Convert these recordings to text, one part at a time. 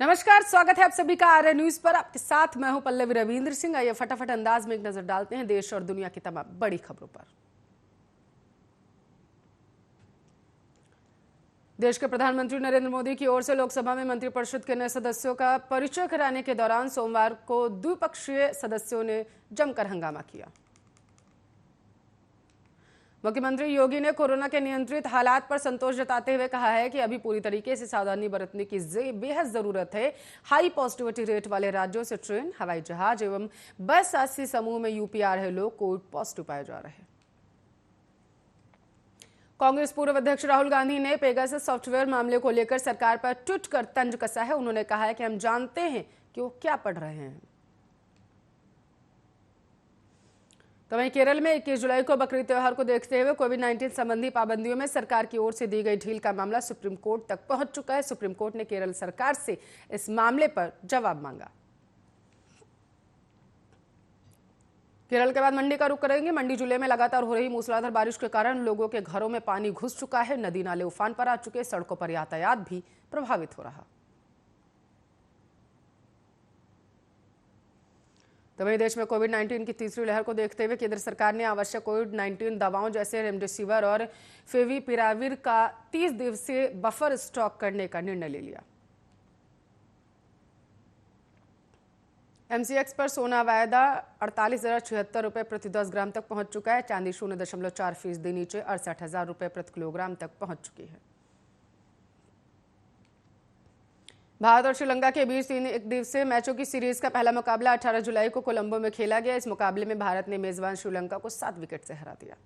नमस्कार, स्वागत है आप सभी का आर्य न्यूज पर। आपके साथ मैं हूं पल्लवी रविंद्र सिंह। आइए फटाफट अंदाज में एक नजर डालते हैं देश और दुनिया की तमाम बड़ी खबरों पर। देश के प्रधानमंत्री नरेंद्र मोदी की ओर से लोकसभा में मंत्रिपरिषद के नए सदस्यों का परिचय कराने के दौरान सोमवार को द्विपक्षीय सदस्यों ने जमकर हंगामा किया। मुख्यमंत्री योगी ने कोरोना के नियंत्रित हालात पर संतोष जताते हुए कहा है कि अभी पूरी तरीके से सावधानी बरतने की बेहद जरूरत है। हाई पॉजिटिविटी रेट वाले राज्यों से ट्रेन, हवाई जहाज एवं बस यात्री समूह में यूपी आ रहे लोग कोविड पॉजिटिव पाए जा रहे हैं। कांग्रेस पूर्व अध्यक्ष राहुल गांधी ने पेगासस सॉफ्टवेयर मामले को लेकर सरकार पर ट्वीट कर तंज कसा है। उन्होंने कहा है कि हम जानते हैं कि वो क्या पढ़ रहे हैं। तो वहीं केरल में 21 जुलाई को बकरीद त्योहार को देखते हुए कोविड-19 संबंधी पाबंदियों में सरकार की ओर से दी गई ढील का मामला सुप्रीम कोर्ट तक पहुंच चुका है। सुप्रीम कोर्ट ने केरल सरकार से इस मामले पर जवाब मांगा। केरल के बाद मंडी का रुख करेंगे। मंडी जिले में लगातार हो रही मूसलाधार बारिश के कारण लोगों के घरों में पानी घुस चुका है। नदी नाले उफान पर आ चुके, सड़कों पर यातायात भी प्रभावित हो रहा। तो वहीं देश में कोविड-19 की तीसरी लहर को देखते हुए केंद्र सरकार ने आवश्यक कोविड-19 दवाओं जैसे रेमडेसिविर और फेविपिराविर का 30 दिवसीय बफर स्टॉक करने का निर्णय ले लिया। एमसीएक्स पर सोना वायदा 48,076 रुपये प्रति 10 ग्राम तक पहुंच चुका है। चांदी 0.4% नीचे 68,000 रुपये प्रति किलोग्राम तक पहुंच चुकी है। भारत और श्रीलंका के बीच 3 एक दिवसीय मैचों की सीरीज का पहला मुकाबला 18 जुलाई को कोलंबो में खेला गया। इस मुकाबले में भारत ने मेजबान श्रीलंका को 7 विकेट से हरा दिया।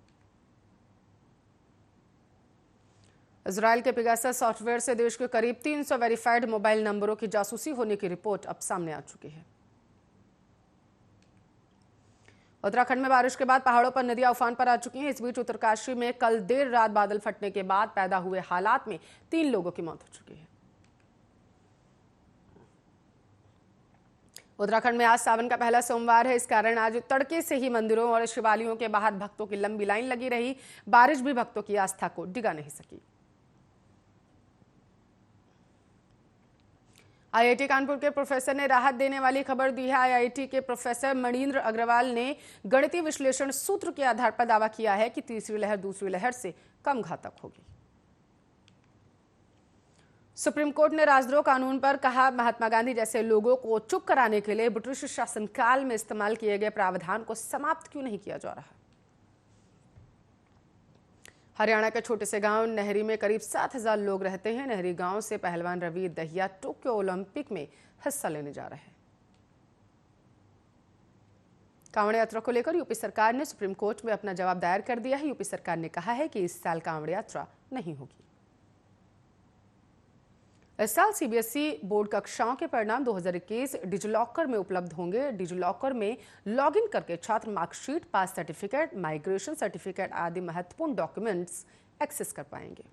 इजराइल के पेगासस सॉफ्टवेयर से देश के करीब 300 वेरीफाइड मोबाइल नंबरों की जासूसी होने की रिपोर्ट अब सामने आ चुकी है। उत्तराखंड में बारिश के बाद पहाड़ों पर नदियां उफान पर आ चुकी हैं। इस बीच उत्तरकाशी में कल देर रात बादल फटने के बाद पैदा हुए हालात में 3 लोगों की मौत हो चुकी है। उत्तराखंड में आज सावन का पहला सोमवार है। इस कारण आज तड़के से ही मंदिरों और शिवालयों के बाहर भक्तों की लंबी लाइन लगी रही। बारिश भी भक्तों की आस्था को डिगा नहीं सकी। आईआईटी कानपुर के प्रोफेसर ने राहत देने वाली खबर दी है। आईआईटी के प्रोफेसर मणींद्र अग्रवाल ने गणितीय विश्लेषण सूत्र के आधार पर दावा किया है कि तीसरी लहर दूसरी लहर से कम घातक होगी। सुप्रीम कोर्ट ने राजद्रोह कानून पर कहा, महात्मा गांधी जैसे लोगों को चुप कराने के लिए ब्रिटिश शासनकाल में इस्तेमाल किए गए प्रावधान को समाप्त क्यों नहीं किया जा रहा। हरियाणा के छोटे से गांव नहरी में करीब 7,000 लोग रहते हैं। नहरी गांव से पहलवान रवि दहिया टोक्यो ओलंपिक में हिस्सा लेने जा रहे हैं। कांवड़ यात्रा को लेकर यूपी सरकार ने सुप्रीम कोर्ट में अपना जवाब दायर कर दिया है। यूपी सरकार ने कहा है कि इस साल कांवड़ यात्रा नहीं होगी। इस साल सीबीएसई बोर्ड कक्षाओं के परिणाम 2021 डिजिलॉकर में उपलब्ध होंगे। डिजिलॉकर में लॉगिन करके छात्र मार्कशीट, पास सर्टिफिकेट, माइग्रेशन सर्टिफिकेट आदि महत्वपूर्ण डॉक्यूमेंट्स एक्सेस कर पाएंगे।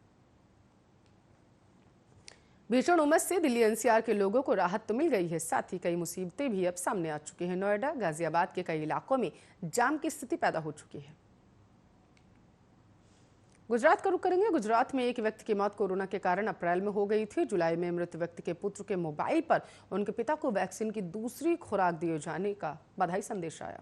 भीषण उमस से दिल्ली एनसीआर के लोगों को राहत तो मिल गई है, साथ ही कई मुसीबतें भी अब सामने आ चुकी हैं। नोएडा, गाजियाबाद के कई इलाकों में जाम की स्थिति पैदा हो चुकी है। गुजरात का रुख करेंगे। गुजरात में एक व्यक्ति की मौत कोरोना के कारण अप्रैल में हो गई थी। जुलाई में मृत व्यक्ति के पुत्र के मोबाइल पर उनके पिता को वैक्सीन की दूसरी खुराक दिए जाने का बधाई संदेश आया।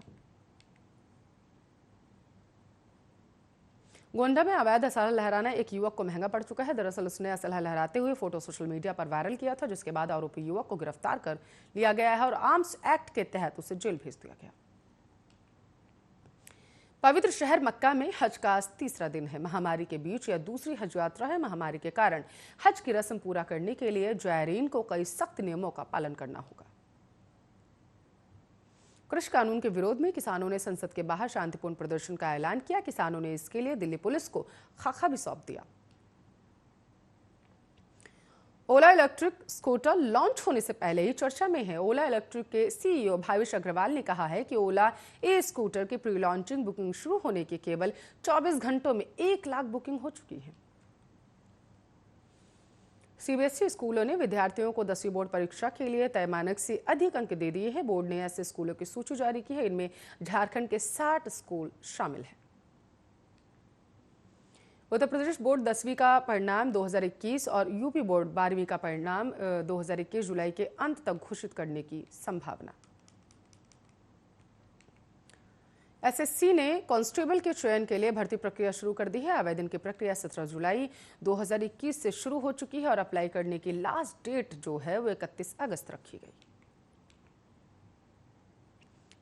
गोंडा में अवैध असलहा लहराना एक युवक को महंगा पड़ चुका है। दरअसल उसने असलहा लहराते हुए फोटो सोशल मीडिया पर वायरल किया था, जिसके बाद आरोपी युवक को गिरफ्तार कर लिया गया है और आर्म्स एक्ट के तहत उसे जेल भेज दिया गया। पवित्र शहर मक्का में हज का आज तीसरा दिन है। महामारी के बीच यह दूसरी हज यात्रा है। महामारी के कारण हज की रस्म पूरा करने के लिए जायरीन को कई सख्त नियमों का पालन करना होगा। कृषि कानून के विरोध में किसानों ने संसद के बाहर शांतिपूर्ण प्रदर्शन का ऐलान किया। किसानों ने इसके लिए दिल्ली पुलिस को खाका भी सौंप दिया। ओला इलेक्ट्रिक स्कूटर लॉन्च होने से पहले ही चर्चा में है। ओला इलेक्ट्रिक के सीईओ भाविश अग्रवाल ने कहा है कि ओला ए स्कूटर की प्री लॉन्चिंग बुकिंग शुरू होने के केवल 24 घंटों में 1 लाख बुकिंग हो चुकी है। सीबीएसई स्कूलों ने विद्यार्थियों को 10वीं बोर्ड परीक्षा के लिए तय मानक से अधिक अंक दे दिए हैं। बोर्ड ने ऐसे स्कूलों की सूची जारी की है। इनमें झारखंड के 60 स्कूल शामिल हैं। उत्तर प्रदेश बोर्ड 10वीं का परिणाम 2021 और यूपी बोर्ड 12वीं का परिणाम 2021 जुलाई के अंत तक घोषित करने की संभावना। एसएससी ने कांस्टेबल के चयन के लिए भर्ती प्रक्रिया शुरू कर दी है। आवेदन की प्रक्रिया 17 जुलाई 2021 से शुरू हो चुकी है और अप्लाई करने की लास्ट डेट जो है वो 31 अगस्त रखी गई।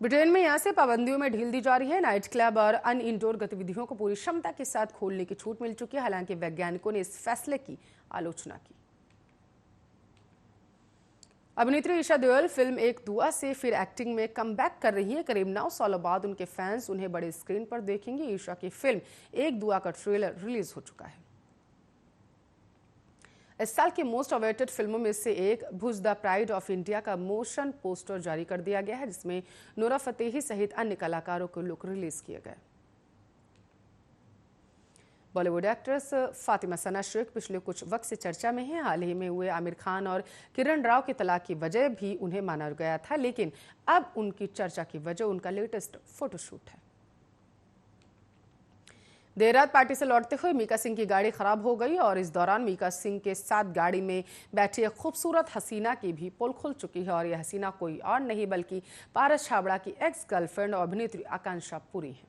ब्रिटेन में यहां से पाबंदियों में ढील दी जा रही है। नाइट क्लब और अन इंडोर गतिविधियों को पूरी क्षमता के साथ खोलने की छूट मिल चुकी है। हालांकि वैज्ञानिकों ने इस फैसले की आलोचना की। अभिनेत्री ईशा देओल फिल्म एक दुआ से फिर एक्टिंग में कमबैक कर रही है। करीब 9 सालों बाद उनके फैंस उन्हें बड़े स्क्रीन पर देखेंगे। ईशा की फिल्म एक दुआ का ट्रेलर रिलीज हो चुका है। इस साल की मोस्ट अवेटेड फिल्मों में से एक भुज द प्राइड ऑफ इंडिया का मोशन पोस्टर जारी कर दिया गया है, जिसमें नूरा फतेही सहित अन्य कलाकारों के लुक रिलीज किए गए। बॉलीवुड एक्ट्रेस फातिमा सना शेख पिछले कुछ वक्त से चर्चा में है। हाल ही में हुए आमिर खान और किरण राव के तलाक की वजह भी उन्हें माना गया था, लेकिन अब उनकी चर्चा की वजह उनका लेटेस्ट फोटोशूट है। देर रात पार्टी से लौटते हुए मीका सिंह की गाड़ी खराब हो गई और इस दौरान मीका सिंह के साथ गाड़ी में बैठी एक खूबसूरत हसीना की भी पोल खुल चुकी है और यह हसीना कोई और नहीं बल्कि पारस छाबड़ा की एक्स गर्लफ्रेंड और अभिनेत्री आकांक्षा पुरी है।